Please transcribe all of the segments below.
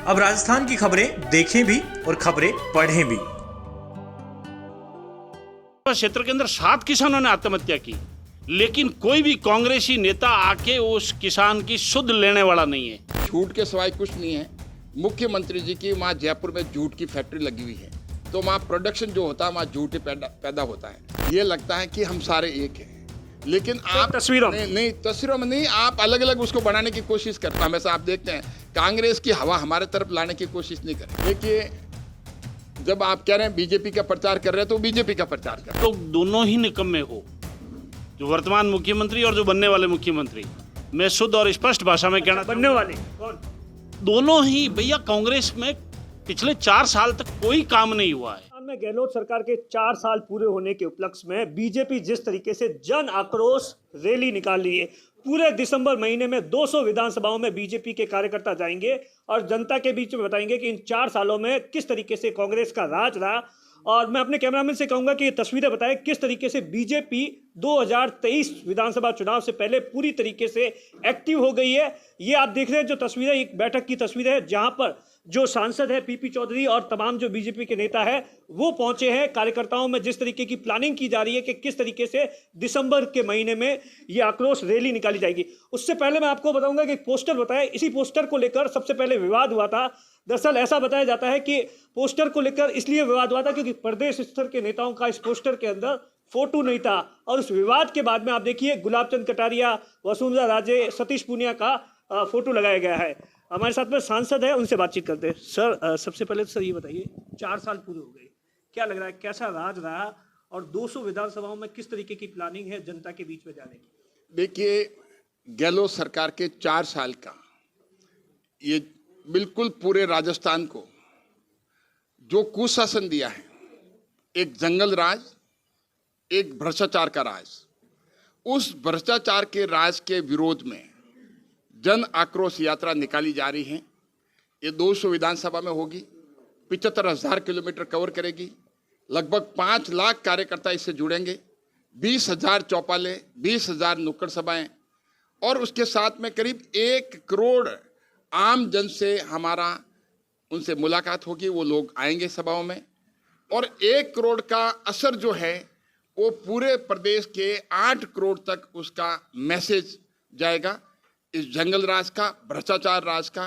अब राजस्थान की खबरें देखें भी और खबरें पढ़ें भी। क्षेत्र के अंदर 7 किसानों ने आत्महत्या की, लेकिन कोई भी कांग्रेसी नेता आके उस किसान की सुध लेने वाला नहीं है। झूठ के सिवाय कुछ नहीं है। मुख्यमंत्री जी की वहाँ जयपुर में जूट की फैक्ट्री लगी हुई है, तो वहाँ प्रोडक्शन जो होता है वहाँ जूट पैदा होता है। ये लगता है कि हम सारे एक हैं, लेकिन आप तस्वीरों नहीं तस्वीरों में नहीं, आप अलग अलग उसको बनाने की कोशिश करते हैं। हमेशा आप देखते हैं कांग्रेस की हवा हमारे तरफ लाने की कोशिश नहीं करें। देखिए, जब आप कह रहे हैं बीजेपी का प्रचार कर रहे हैं तो बीजेपी का प्रचार कर रहे तो दोनों ही निकम्मे हो, जो वर्तमान मुख्यमंत्री और जो बनने वाले मुख्यमंत्री। मैं शुद्ध और स्पष्ट भाषा में कहना, बनने वाले कौन? दोनों ही भैया। कांग्रेस में पिछले 4 साल तक कोई काम नहीं हुआ है। में गहलोत सरकार के 4 साल पूरे होने के उपलक्ष्य में बीजेपी जिस तरीके से जन आक्रोश रैली निकाल रही है, पूरे दिसंबर महीने में 200 विधानसभाओं में बीजेपी के कार्यकर्ता जाएंगे और जनता के बीच में बताएंगे कि इन 4 सालों में किस तरीके से कांग्रेस का राज रहा। और मैं अपने कैमरामैन से कहूंगा कि ये तस्वीरें बताएं किस तरीके से बीजेपी 2023 विधानसभा चुनाव से पहले पूरी तरीके से एक्टिव हो गई है। ये आप देख रहे हैं जो तस्वीरें, एक बैठक की तस्वीरें है जहां पर जो सांसद है पीपी चौधरी और तमाम जो बीजेपी के नेता है वो पहुंचे हैं। कार्यकर्ताओं में जिस तरीके की प्लानिंग की जा रही है कि किस तरीके से दिसंबर के महीने में ये आक्रोश रैली निकाली जाएगी। उससे पहले मैं आपको बताऊंगा कि एक पोस्टर बताया, इसी पोस्टर को लेकर सबसे पहले विवाद हुआ था। दरअसल ऐसा बताया जाता है कि पोस्टर को लेकर इसलिए विवाद हुआ था क्योंकि प्रदेश स्तर के नेताओं का इस पोस्टर के अंदर फोटो नहीं था। और उस विवाद के बाद में आप देखिए गुलाब चंद कटारिया, वसुंधरा राजे, सतीश पूनिया का फोटो लगाया गया है। हमारे साथ में सांसद है, उनसे बातचीत करते हैं। सर, सबसे पहले तो सर ये बताइए, 4 साल पूरे हो गए, क्या लग रहा है कैसा राज रहा और 200 विधानसभाओं में किस तरीके की प्लानिंग है जनता के बीच में जाने की? देखिए, गहलोत सरकार के 4 साल का ये बिल्कुल पूरे राजस्थान को जो कुशासन दिया है, एक जंगल राज, एक भ्रष्टाचार का राज, उस भ्रष्टाचार के राज के विरोध में जन आक्रोश यात्रा निकाली जा रही है। ये 200 विधानसभा में होगी, 75,000 किलोमीटर कवर करेगी, लगभग 5 लाख कार्यकर्ता इससे जुड़ेंगे, 20,000 चौपाले, 20,000 नुक्कड़ सभाएं और उसके साथ में करीब 1 करोड़ आम जन से हमारा उनसे मुलाकात होगी। वो लोग आएंगे सभाओं में और 1 करोड़ का असर जो है वो पूरे प्रदेश के 8 करोड़ तक उसका मैसेज जाएगा, इस जंगल राज का, भ्रष्टाचार राज का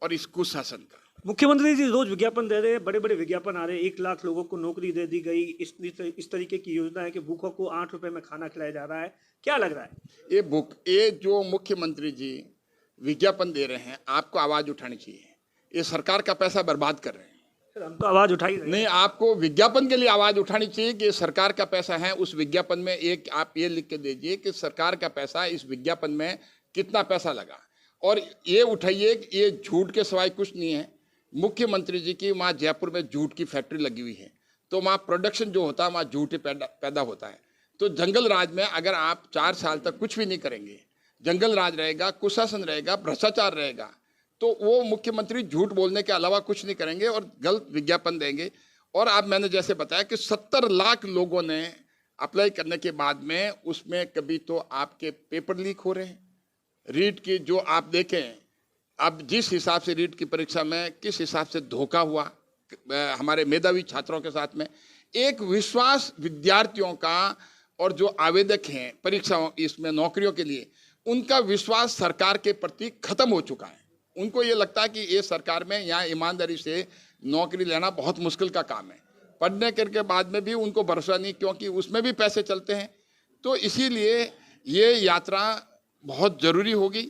और इस कुशासन का। मुख्यमंत्री जी रोज विज्ञापन दे रहे हैं, बड़े बड़े विज्ञापन आ रहे हैं, 1 लाख लोगों को नौकरी दे दी गई, इस तरीके की योजना है कि भूखों को 8 रुपए में खाना खिलाया जा रहा है। क्या लग रहा है? ये जो मुख्यमंत्री जी विज्ञापन दे रहे हैं, आपको आवाज उठानी चाहिए। ये सरकार का पैसा बर्बाद कर रहे हैं। सर, हम तो आवाज उठाई रहे हैं। नहीं, आपको विज्ञापन के लिए आवाज उठानी चाहिए कि ये सरकार का पैसा है। उस विज्ञापन में एक आप ये लिख के दीजिए कि सरकार का पैसा, इस विज्ञापन में कितना पैसा लगा, और ये उठाइए कि ये झूठ के सिवाय कुछ नहीं है। मुख्यमंत्री जी की वहाँ जयपुर में जूट की फैक्ट्री लगी हुई है, तो वहाँ प्रोडक्शन जो होता है वहाँ जूट पैदा होता है। तो जंगल राज में अगर आप 4 साल तक कुछ भी नहीं करेंगे, जंगल राज रहेगा, कुशासन रहेगा, भ्रष्टाचार रहेगा, तो वो मुख्यमंत्री झूठ बोलने के अलावा कुछ नहीं करेंगे और गलत विज्ञापन देंगे। और आप, मैंने जैसे बताया कि 70 लाख लोगों ने अप्लाई करने के बाद में उसमें कभी तो आपके पेपर लीक हो रहे हैं। रीट की जो आप देखें, अब जिस हिसाब से रीट की परीक्षा में किस हिसाब से धोखा हुआ हमारे मेधावी छात्रों के साथ में, एक विश्वास विद्यार्थियों का और जो आवेदक हैं परीक्षाओं इसमें नौकरियों के लिए, उनका विश्वास सरकार के प्रति खत्म हो चुका है। उनको ये लगता है कि ये सरकार में यहाँ ईमानदारी से नौकरी लेना बहुत मुश्किल का काम है। पढ़ने के बाद में भी उनको भरोसा नहीं, क्योंकि उसमें भी पैसे चलते हैं। तो इसीलिए ये यात्रा बहुत ज़रूरी होगी,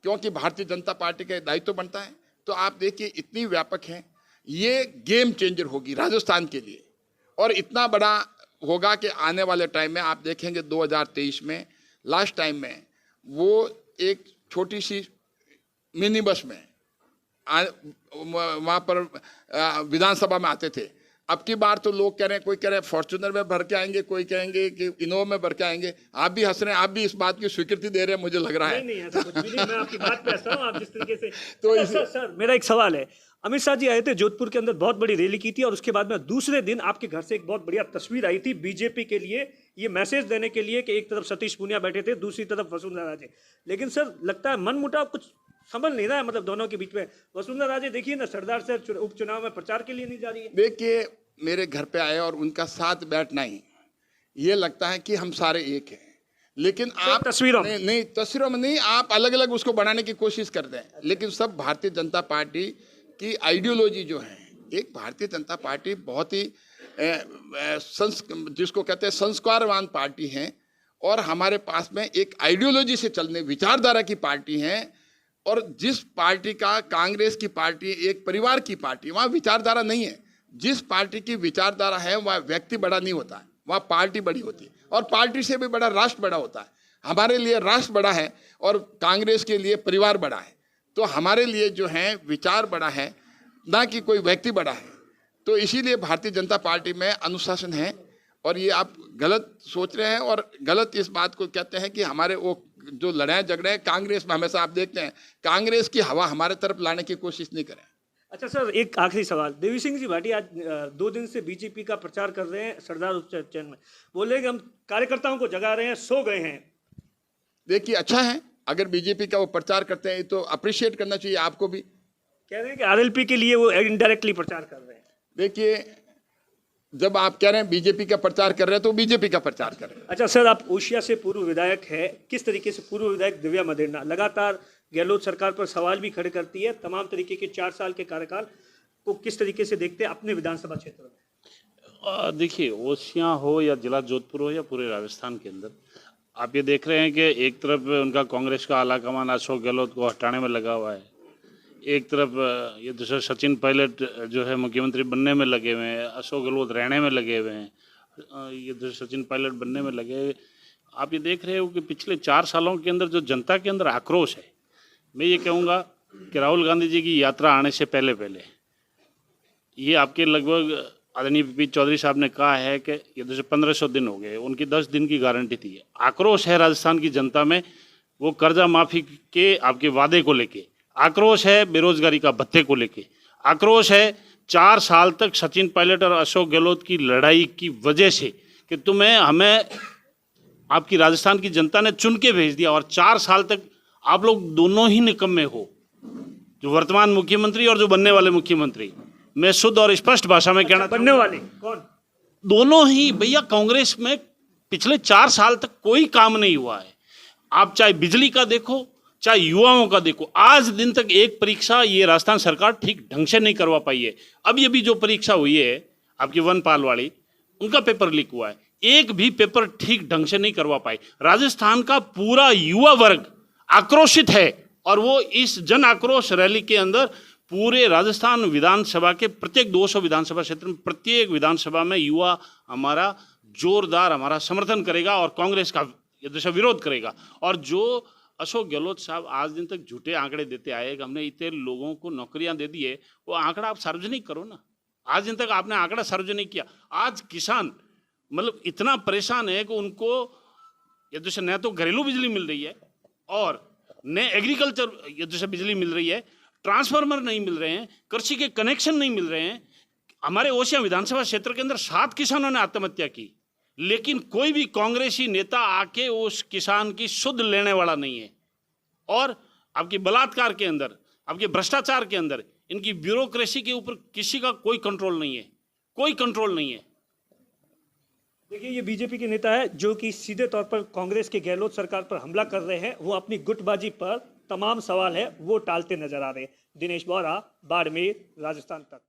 क्योंकि भारतीय जनता पार्टी का दायित्व बनता है। तो आप देखिए, इतनी व्यापक है, ये गेम चेंजर होगी राजस्थान के लिए, और इतना बड़ा होगा कि आने वाले टाइम में आप देखेंगे 2023 में, लास्ट टाइम में वो एक छोटी सी मिनी बस में वहाँ पर विधानसभा में आते थे। अब की बार तो लोग कह रहे हैं, कोई कह रहे हैं फॉर्च्यूनर में भर के आएंगे, कोई कहेंगे कि इनोवा में भर के आएंगे। आप भी हंस रहे हैं, आप भी इस बात की स्वीकृति दे रहे हैं, मुझे लग रहा है। नहीं, ऐसा कुछ भी नहीं, मैं आपकी बात पे हंस रहा हूं, आप जिस तरीके से। तो सर, मेरा एक सवाल है। अमित शाह जी आए थे जोधपुर के अंदर, बहुत बड़ी रैली की थी, और उसके बाद में दूसरे दिन आपके घर से एक बहुत बढ़िया तस्वीर आई थी बीजेपी के लिए, ये मैसेज देने के लिए कि एक तरफ सतीश पूनिया बैठे थे, दूसरी तरफ वसुंधरा राजे। लेकिन सर, लगता है मनमुटाव कुछ समझ नहीं रहा है मतलब दोनों के बीच में। वसुंधरा राजे देखिए ना, सरदार से उपचुनाव में प्रचार के लिए नहीं जा रही है। देखिए, मेरे घर पे आए और उनका साथ बैठना ही ये लगता है कि हम सारे एक हैं, लेकिन आप तस्वीरों में नहीं, तस्वीरों में नहीं, आप अलग अलग उसको बनाने की कोशिश करते हैं। लेकिन सब भारतीय जनता पार्टी की आइडियोलॉजी जो है, एक भारतीय जनता पार्टी बहुत ही जिसको कहते हैं संस्कारवान पार्टी है, और हमारे पास में एक आइडियोलॉजी से चलने विचारधारा की पार्टी है। और जिस पार्टी का, कांग्रेस की पार्टी एक परिवार की पार्टी, वहाँ विचारधारा नहीं है। जिस पार्टी की विचारधारा है वहाँ व्यक्ति बड़ा नहीं होता है, वहाँ पार्टी बड़ी होती है, और पार्टी से भी बड़ा राष्ट्र बड़ा होता है। हमारे लिए राष्ट्र बड़ा है और कांग्रेस के लिए परिवार बड़ा है। तो हमारे लिए जो है विचार बड़ा है, ना कि कोई व्यक्ति बड़ा है। तो इसीलिए भारतीय जनता पार्टी में अनुशासन है, और ये आप गलत सोच रहे हैं और गलत इस बात को कहते हैं कि हमारे वो जो लड़ाई झगड़े कांग्रेस में हमेशा आप देखते हैं, कांग्रेस की हवा हमारे तरफ लाने की कोशिश नहीं करें। अच्छा सर, एक आखिरी सवाल। देवी सिंह जी भाटी आज 2 दिन से बीजेपी का प्रचार कर रहे हैं सरदार उपचयन में, बोले कि हम कार्यकर्ताओं को जगा रहे हैं, सो गए हैं। देखिए, अच्छा है अगर बीजेपी का वो प्रचार करते हैं तो अप्रिशिएट करना चाहिए आपको भी। कह रहे हैं कि आरएलपी के लिए वो इनडायरेक्टली प्रचार कर रहे हैं। देखिए, जब आप कह रहे हैं बीजेपी का प्रचार कर रहे हैं तो बीजेपी का प्रचार कर रहे हैं। अच्छा सर, आप ओशिया से पूर्व विधायक है, किस तरीके से पूर्व विधायक दिव्या मदेरना लगातार गहलोत सरकार पर सवाल भी खड़े करती है, तमाम तरीके के 4 साल के कार्यकाल को किस तरीके से देखते हैं अपने विधानसभा क्षेत्र में? देखिए, ओसिया हो या जिला जोधपुर हो या पूरे राजस्थान के अंदर, आप ये देख रहे हैं कि एक तरफ उनका कांग्रेस का आलाकमान अशोक गहलोत को हटाने में लगा हुआ है, एक तरफ ये दूसरा सचिन पायलट जो है मुख्यमंत्री बनने में लगे हुए हैं, अशोक गहलोत रहने में लगे हुए हैं, ये दूसरा सचिन पायलट बनने में लगे हुए। आप ये देख रहे हो कि पिछले 4 सालों के अंदर जो जनता के अंदर आक्रोश है, मैं ये कहूँगा कि राहुल गांधी जी की यात्रा आने से पहले ये आपके लगभग आदरणीय पी चौधरी साहब ने कहा है कि ये 1500 दिन हो गए, उनकी 10 दिन की गारंटी थी। आक्रोश है राजस्थान की जनता में, वो कर्जा माफ़ी के आपके वादे को लेके, आक्रोश है बेरोजगारी का भत्ते को लेके, आक्रोश है 4 साल तक सचिन पायलट और अशोक गहलोत की लड़ाई की वजह से कि हमें आपकी राजस्थान की जनता ने चुन के भेज दिया और 4 साल तक आप लोग दोनों ही निकम्मे हो, जो वर्तमान मुख्यमंत्री और जो बनने वाले मुख्यमंत्री। मैं शुद्ध और स्पष्ट भाषा में कहना, बनने वाले कौन? दोनों ही भैया। कांग्रेस में पिछले 4 साल तक कोई काम नहीं हुआ है। आप चाहे बिजली का देखो, चाहे युवाओं का देखो, आज दिन तक एक परीक्षा ये राजस्थान सरकार ठीक ढंग से नहीं करवा पाई है। अब ये भी जो परीक्षा हुई है आपकी वनपाल वाली, उनका पेपर लीक हुआ है, एक भी पेपर ठीक ढंग से नहीं करवा पाई। राजस्थान का पूरा युवा वर्ग आक्रोशित है, और वो इस जन आक्रोश रैली के अंदर पूरे राजस्थान विधानसभा के प्रत्येक 200 विधानसभा क्षेत्र में प्रत्येक विधानसभा में युवा हमारा जोरदार हमारा समर्थन करेगा और कांग्रेस का विरोध करेगा। और जो अशोक गहलोत साहब आज दिन तक झूठे आंकड़े देते आए कि हमने इतने लोगों को नौकरियां दे दी है, वो आंकड़ा आप सार्वजनिक करो ना। आज दिन तक आपने आंकड़ा सार्वजनिक किया। आज किसान मतलब इतना परेशान है कि उनको न तो घरेलू बिजली मिल रही है और न एग्रीकल्चर बिजली मिल रही है, ट्रांसफार्मर नहीं मिल रहे हैं, कृषि के कनेक्शन नहीं मिल रहे हैं। हमारे ओसिया विधानसभा क्षेत्र के अंदर 7 किसानों ने आत्महत्या की, लेकिन कोई भी कांग्रेसी नेता आके उस किसान की सुध लेने वाला नहीं है। और आपके बलात्कार के अंदर, आपके भ्रष्टाचार के अंदर, इनकी ब्यूरोक्रेसी के ऊपर किसी का कोई कंट्रोल नहीं है, कोई कंट्रोल नहीं है। देखिए, ये बीजेपी के नेता है जो कि सीधे तौर पर कांग्रेस के गहलोत सरकार पर हमला कर रहे हैं। वो अपनी गुटबाजी पर तमाम सवाल है वो टालते नजर आ रहे हैं। दिनेश बोरा, बाड़मेर, राजस्थान तक।